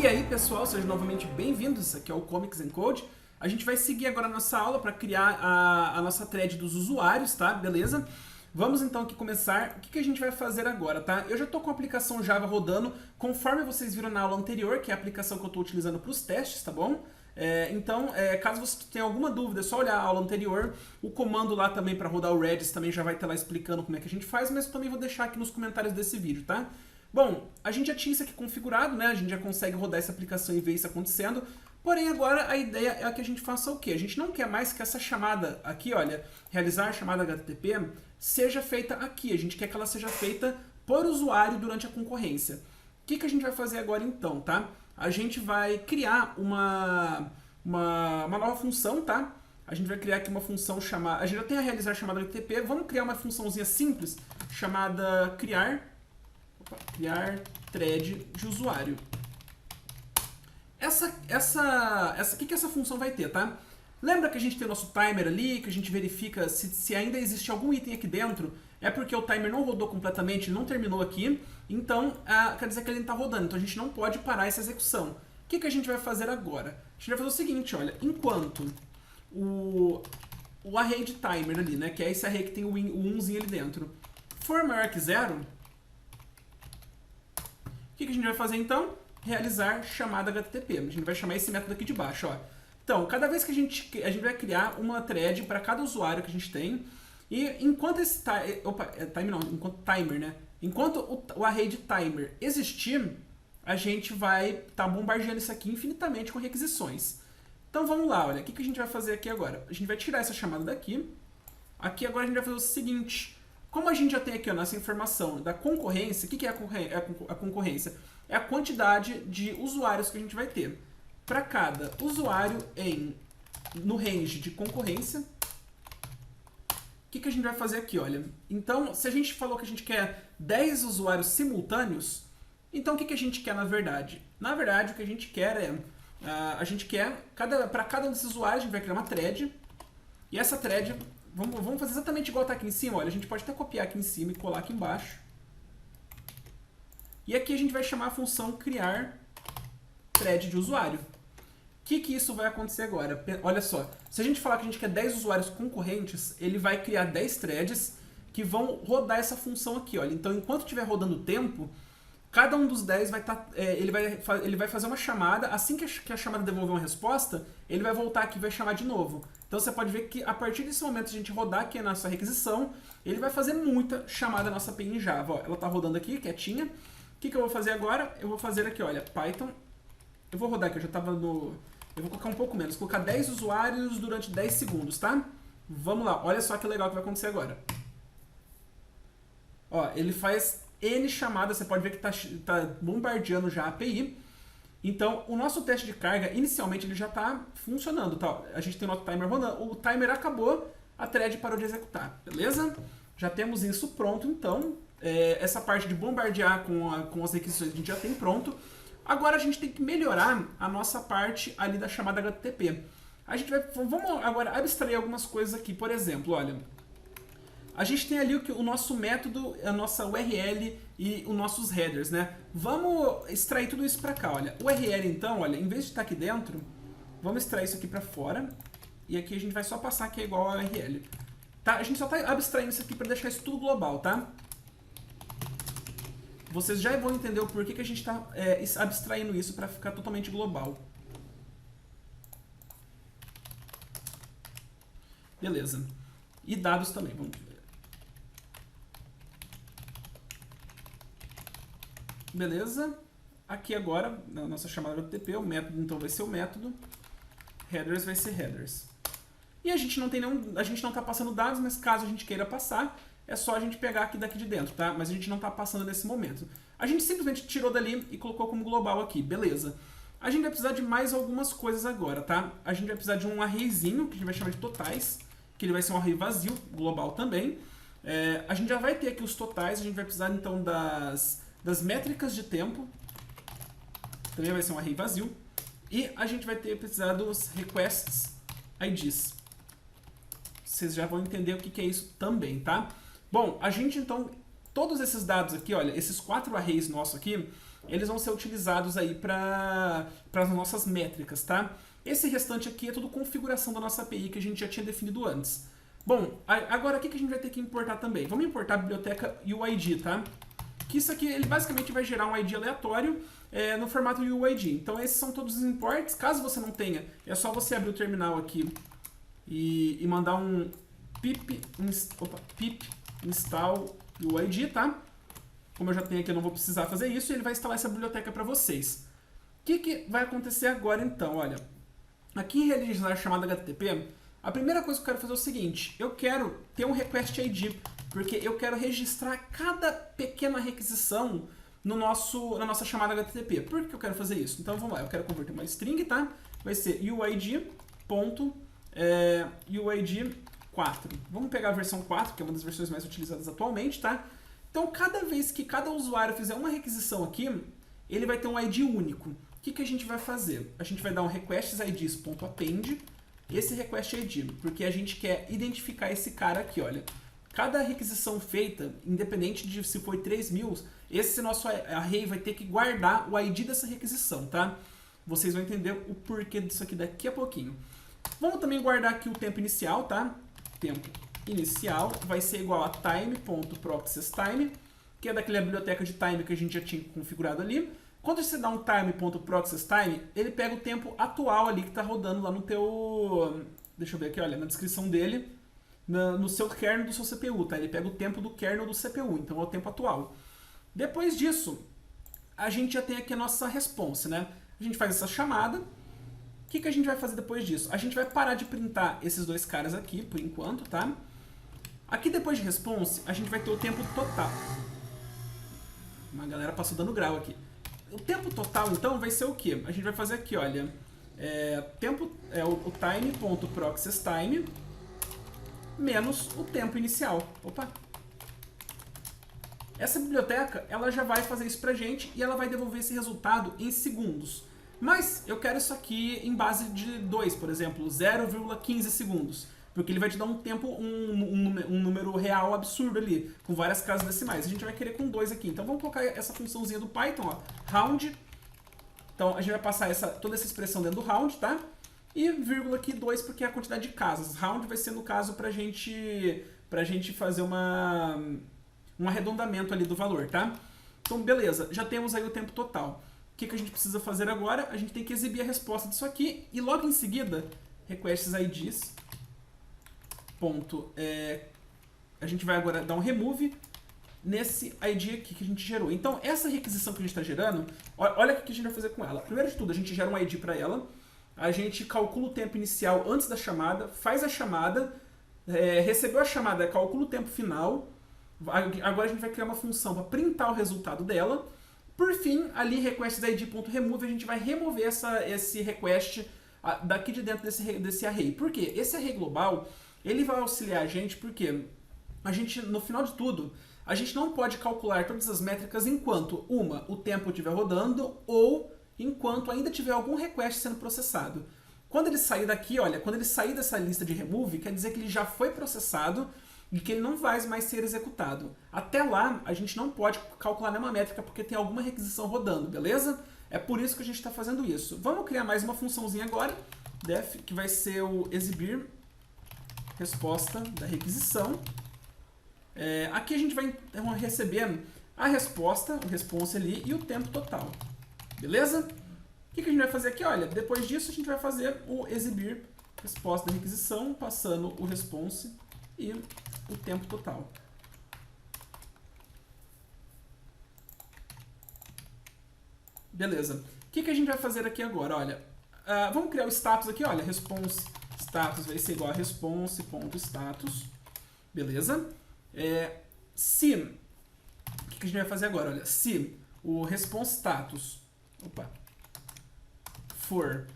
E aí pessoal, sejam novamente bem-vindos, isso aqui é o Comics and Code. A gente vai seguir agora a nossa aula para criar a nossa thread dos usuários, tá? Beleza? Vamos então aqui começar. O que a gente vai fazer agora, tá? Eu já estou com a aplicação Java rodando, conforme vocês viram na aula anterior, que é a aplicação que eu estou utilizando para os testes, tá bom? Caso você tenha alguma dúvida, é só olhar a aula anterior. O comando lá também para rodar o Redis também já vai estar lá explicando como é que a gente faz, mas eu também vou deixar aqui nos comentários desse vídeo, tá? Bom, a gente já tinha isso aqui configurado, né? A gente já consegue rodar essa aplicação e ver isso acontecendo. Porém, agora a ideia é que a gente faça o quê? A gente não quer mais que essa chamada aqui, olha, realizar a chamada HTTP, seja feita aqui. A gente quer que ela seja feita por usuário durante a concorrência. O que a gente vai fazer agora então, tá? A gente vai criar uma nova função, tá? A gente vai criar aqui uma função chamada... A gente já tem a realizar chamada HTTP, vamos criar uma funçãozinha simples chamada criar thread de usuário. O que essa função vai ter, tá? Lembra que a gente tem o nosso timer ali, que a gente verifica se ainda existe algum item aqui dentro? É porque o timer não rodou completamente, não terminou aqui, então quer dizer que ele está rodando, então a gente não pode parar essa execução. O que a gente vai fazer agora? A gente vai fazer o seguinte, olha, enquanto o array de timer ali, né, que é esse array que tem o 1zinho ali dentro, for maior que 0, o que a gente vai fazer então? Realizar chamada HTTP. A gente vai chamar esse método aqui de baixo, ó. Então, cada vez que a gente vai criar uma thread para cada usuário que a gente tem, e enquanto esse enquanto timer, né? Enquanto o array de timer existir, a gente vai estar bombardeando isso aqui infinitamente com requisições. Então vamos lá, olha, o que a gente vai fazer aqui agora? A gente vai tirar essa chamada daqui. Aqui agora a gente vai fazer o seguinte. Como a gente já tem aqui a nossa informação da concorrência, o que é a concorrência? É a quantidade de usuários que a gente vai ter. Para cada usuário no range de concorrência, o que a gente vai fazer aqui? Olha, então, se a gente falou que a gente quer 10 usuários simultâneos, então o que a gente quer na verdade? Na verdade, o que a gente quer para cada um desses usuários, a gente vai criar uma thread, e essa thread... Vamos fazer exatamente igual está aqui em cima. Olha, a gente pode até copiar aqui em cima e colar aqui embaixo. E aqui a gente vai chamar a função criar thread de usuário. O que isso vai acontecer agora? Olha só, se a gente falar que a gente quer 10 usuários concorrentes, ele vai criar 10 threads que vão rodar essa função aqui. Olha. Então, enquanto estiver rodando o tempo, cada um dos 10 vai estar... ele vai fazer uma chamada, assim que a chamada devolver uma resposta, ele vai voltar aqui e vai chamar de novo. Então você pode ver que a partir desse momento, se a gente rodar aqui a nossa requisição, ele vai fazer muita chamada na nossa API em Java. Ó, ela está rodando aqui, quietinha. O que eu vou fazer agora? Eu vou fazer aqui, olha, Python. Eu vou rodar aqui, eu já estava no... Eu vou colocar um pouco menos, colocar 10 usuários durante 10 segundos, tá? Vamos lá, olha só que legal que vai acontecer agora. Ó, ele faz N chamadas, você pode ver que está bombardeando já a API. Então, o nosso teste de carga, inicialmente, ele já está funcionando, tá? A gente tem o nosso timer rodando, o timer acabou, a thread parou de executar, beleza? Já temos isso pronto, então, essa parte de bombardear com as requisições a gente já tem pronto. Agora a gente tem que melhorar a nossa parte ali da chamada HTTP. Vamos agora abstrair algumas coisas aqui, por exemplo, olha... A gente tem ali o nosso método, a nossa URL e os nossos headers, né? Vamos extrair tudo isso para cá, olha. O URL, então, olha, em vez de estar aqui dentro, vamos extrair isso aqui para fora. E aqui a gente vai só passar que é igual a URL. Tá? A gente só está abstraindo isso aqui para deixar isso tudo global, tá? Vocês já vão entender o porquê que a gente está abstraindo isso para ficar totalmente global. Beleza. E dados também, vamos ver. Beleza? Aqui agora, na nossa chamada HTTP, o método então vai ser o método, headers vai ser headers. E a gente não está passando dados, mas caso a gente queira passar, é só a gente pegar aqui daqui de dentro, tá? Mas a gente não está passando nesse momento. A gente simplesmente tirou dali e colocou como global aqui, beleza. A gente vai precisar de mais algumas coisas agora, tá? A gente vai precisar de um arrayzinho, que a gente vai chamar de totais, que ele vai ser um array vazio, global também. A gente já vai ter aqui os totais, a gente vai precisar então das métricas de tempo, também vai ser um array vazio, e a gente vai precisar dos requests IDs. Vocês já vão entender o que é isso também, tá? Bom, a gente então, todos esses dados aqui, olha, esses 4 arrays nossos aqui, eles vão ser utilizados aí para as nossas métricas, tá? Esse restante aqui é tudo configuração da nossa API que a gente já tinha definido antes. Bom, agora o que a gente vai ter que importar também? Vamos importar a biblioteca UID, tá? Que isso aqui, ele basicamente vai gerar um ID aleatório no formato UID. Então esses são todos os imports. Caso você não tenha, é só você abrir o terminal aqui e mandar um pip install UID, tá? Como eu já tenho aqui, eu não vou precisar fazer isso, e ele vai instalar essa biblioteca para vocês. O que vai acontecer agora então? Olha, aqui em realizar a chamada HTTP, a primeira coisa que eu quero fazer é o seguinte: eu quero ter um request ID, porque eu quero registrar cada pequena requisição na nossa chamada HTTP. Por que eu quero fazer isso? Então vamos lá, eu quero converter uma string, tá? Vai ser uid.uid4. Vamos pegar a versão 4, que é uma das versões mais utilizadas atualmente, tá? Então cada vez que cada usuário fizer uma requisição aqui, ele vai ter um ID único. O que a gente vai fazer? A gente vai dar um requestsids.append esse request ID, porque a gente quer identificar esse cara aqui, olha. Cada requisição feita, independente de se foi 3.000, esse nosso array vai ter que guardar o ID dessa requisição, tá? Vocês vão entender o porquê disso aqui daqui a pouquinho. Vamos também guardar aqui o tempo inicial, tá? Tempo inicial vai ser igual a time.processtime, que é daquela biblioteca de time que a gente já tinha configurado ali. Quando você dá um time.processtime, ele pega o tempo atual ali que está rodando lá no teu... Deixa eu ver aqui, olha, na descrição dele, no seu kernel do seu CPU, tá? Ele pega o tempo do kernel do CPU, então é o tempo atual. Depois disso, a gente já tem aqui a nossa response, né? A gente faz essa chamada. O que a gente vai fazer depois disso? A gente vai parar de printar esses dois caras aqui, por enquanto, tá? Aqui depois de response, a gente vai ter o tempo total. Uma galera passou dando grau aqui. O tempo total, então, vai ser o quê? A gente vai fazer aqui, olha, o time.processtime menos o tempo inicial. Opa! Essa biblioteca, ela já vai fazer isso pra gente e ela vai devolver esse resultado em segundos. Mas eu quero isso aqui em base de 2, por exemplo, 0,15 segundos. Porque ele vai te dar um tempo, um número real absurdo ali, com várias casas decimais. A gente vai querer com 2 aqui. Então vamos colocar essa funçãozinha do Python, ó, round. Então a gente vai passar toda essa expressão dentro do round, tá? E vírgula aqui 2 porque é a quantidade de casas. Round vai ser no caso pra gente fazer um arredondamento ali do valor, tá? Então beleza, já temos aí o tempo total. O que a gente precisa fazer agora? A gente tem que exibir a resposta disso aqui e logo em seguida, requestsids. A gente vai agora dar um remove nesse ID aqui que a gente gerou. Então, essa requisição que a gente está gerando, olha o que a gente vai fazer com ela. Primeiro de tudo, a gente gera um ID para ela, a gente calcula o tempo inicial antes da chamada, faz a chamada, recebeu a chamada, calcula o tempo final, agora a gente vai criar uma função para printar o resultado dela. Por fim, ali, requestsids.remove, a gente vai remover esse request daqui de dentro desse array. Por quê? Esse array global, ele vai auxiliar a gente porque a gente, no final de tudo, a gente não pode calcular todas as métricas enquanto, o tempo estiver rodando ou enquanto ainda tiver algum request sendo processado. Quando ele sair daqui, olha, quando ele sair dessa lista de remove, quer dizer que ele já foi processado e que ele não vai mais ser executado. Até lá, a gente não pode calcular nenhuma métrica porque tem alguma requisição rodando, beleza? É por isso que a gente está fazendo isso. Vamos criar mais uma funçãozinha agora, def, que vai ser o exibir resposta da requisição. Aqui a gente vai receber a resposta, o response ali e o tempo total. Beleza? O que a gente vai fazer aqui? Olha, depois disso a gente vai fazer o exibir resposta da requisição, passando o response e o tempo total. Beleza. O que a gente vai fazer aqui agora? Olha, vamos criar o status aqui, olha, response status vai ser igual a response.status. Beleza? Se, o que a gente vai fazer agora? Olha, se o response status for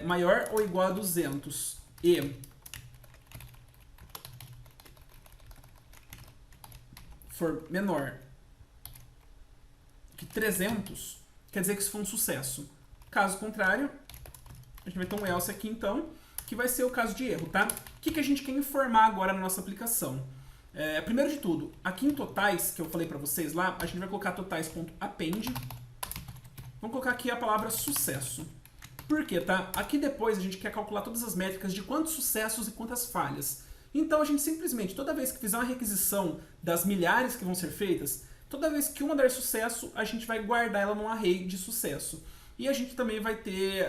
maior ou igual a 200 e for menor que 300, quer dizer que isso foi um sucesso. Caso contrário, a gente vai ter um else aqui então, que vai ser o caso de erro, tá? O que a gente quer informar agora na nossa aplicação? Primeiro de tudo, aqui em totais, que eu falei para vocês lá, a gente vai colocar totais.append Vamos colocar aqui a palavra sucesso. Por quê, tá? Aqui depois a gente quer calcular todas as métricas de quantos sucessos e quantas falhas. Então a gente simplesmente, toda vez que fizer uma requisição das milhares que vão ser feitas, toda vez que uma der sucesso, a gente vai guardar ela num array de sucesso. E a gente também vai ter,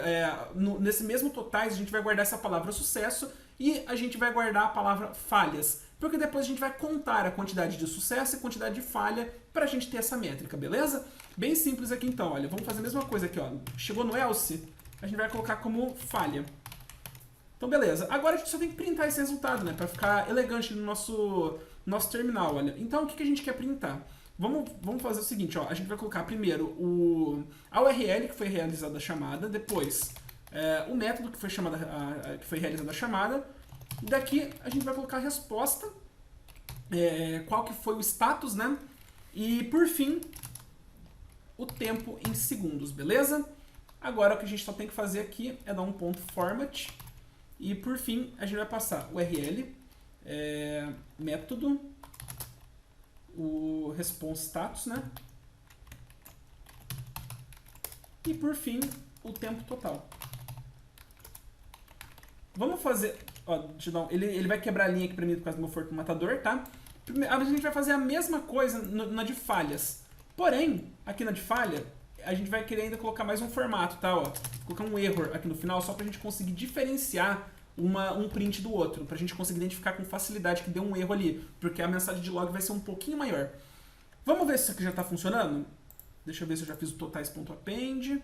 nesse mesmo totais, a gente vai guardar essa palavra sucesso e a gente vai guardar a palavra falhas. Porque depois a gente vai contar a quantidade de sucesso e a quantidade de falha para a gente ter essa métrica, beleza? Bem simples aqui então, olha, vamos fazer a mesma coisa aqui, ó. Chegou no else, a gente vai colocar como falha. Então beleza, agora a gente só tem que printar esse resultado, né, para ficar elegante no nosso terminal, olha. Então o que a gente quer printar? Vamos fazer o seguinte, ó, a gente vai colocar primeiro a URL que foi realizada a chamada, depois o método que foi realizada a chamada, e daqui a gente vai colocar a resposta, qual que foi o status, né, e por fim o tempo em segundos, beleza? Agora o que a gente só tem que fazer aqui é dar um ponto format, e por fim a gente vai passar o URL, método, o response status, né? E por fim, o tempo total. Vamos fazer... Ó, ele vai quebrar a linha aqui pra mim por causa do meu forno matador, tá? A gente vai fazer a mesma coisa na de falhas. Porém, aqui na de falha, a gente vai querer ainda colocar mais um formato, tá? Ó, colocar um error aqui no final, só pra gente conseguir diferenciar um print do outro, pra gente conseguir identificar com facilidade que deu um erro ali, porque a mensagem de log vai ser um pouquinho maior. Vamos ver se isso aqui já está funcionando? Deixa eu ver se eu já fiz o totais.append,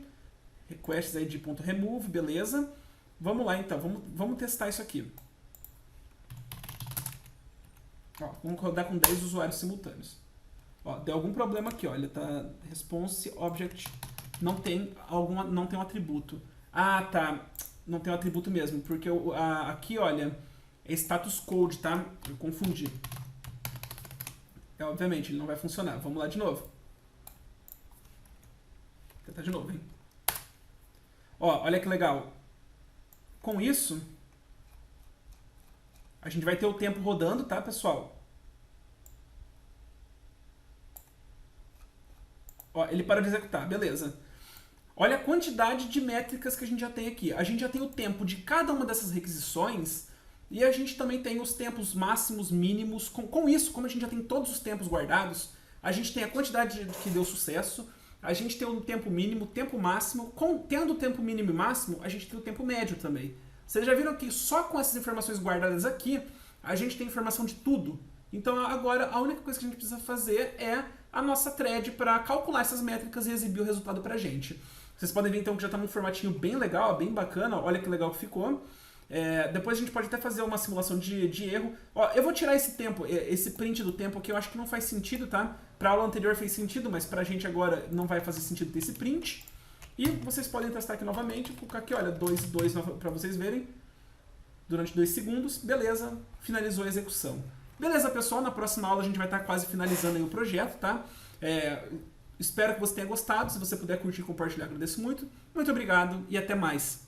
requests.id.remove, beleza. Vamos lá então, vamos testar isso aqui. Ó, vamos rodar com 10 usuários simultâneos. Ó, deu algum problema aqui, ó, ele tá response object não tem um atributo. Ah, tá. Não tem um atributo mesmo, porque aqui, olha, é status code, tá? Eu confundi. Obviamente, ele não vai funcionar. Vamos lá de novo. Vou tentar de novo, hein? Ó, olha que legal. Com isso, a gente vai ter o tempo rodando, tá, pessoal? Ó, ele parou de executar, beleza. Olha a quantidade de métricas que a gente já tem aqui. A gente já tem o tempo de cada uma dessas requisições e a gente também tem os tempos máximos, mínimos. Com isso, como a gente já tem todos os tempos guardados, a gente tem a quantidade que deu sucesso, a gente tem o tempo mínimo, tempo máximo. Tendo o tempo mínimo e máximo, a gente tem o tempo médio também. Vocês já viram que só com essas informações guardadas aqui, a gente tem informação de tudo. Então agora a única coisa que a gente precisa fazer é a nossa thread para calcular essas métricas e exibir o resultado para a gente. Vocês podem ver então que já está num formatinho bem legal, bem bacana, olha que legal que ficou. Depois a gente pode até fazer uma simulação de erro. Ó, eu vou tirar esse tempo, esse print do tempo aqui, eu acho que não faz sentido, tá? Para a aula anterior fez sentido, mas para a gente agora não vai fazer sentido ter esse print. E vocês podem testar aqui novamente, vou colocar aqui, olha, 2 para vocês verem, durante 2 segundos, beleza, finalizou a execução. Beleza, pessoal, na próxima aula a gente vai estar quase finalizando aí o projeto, tá? Espero que você tenha gostado, se você puder curtir e compartilhar, agradeço muito. Muito obrigado e até mais.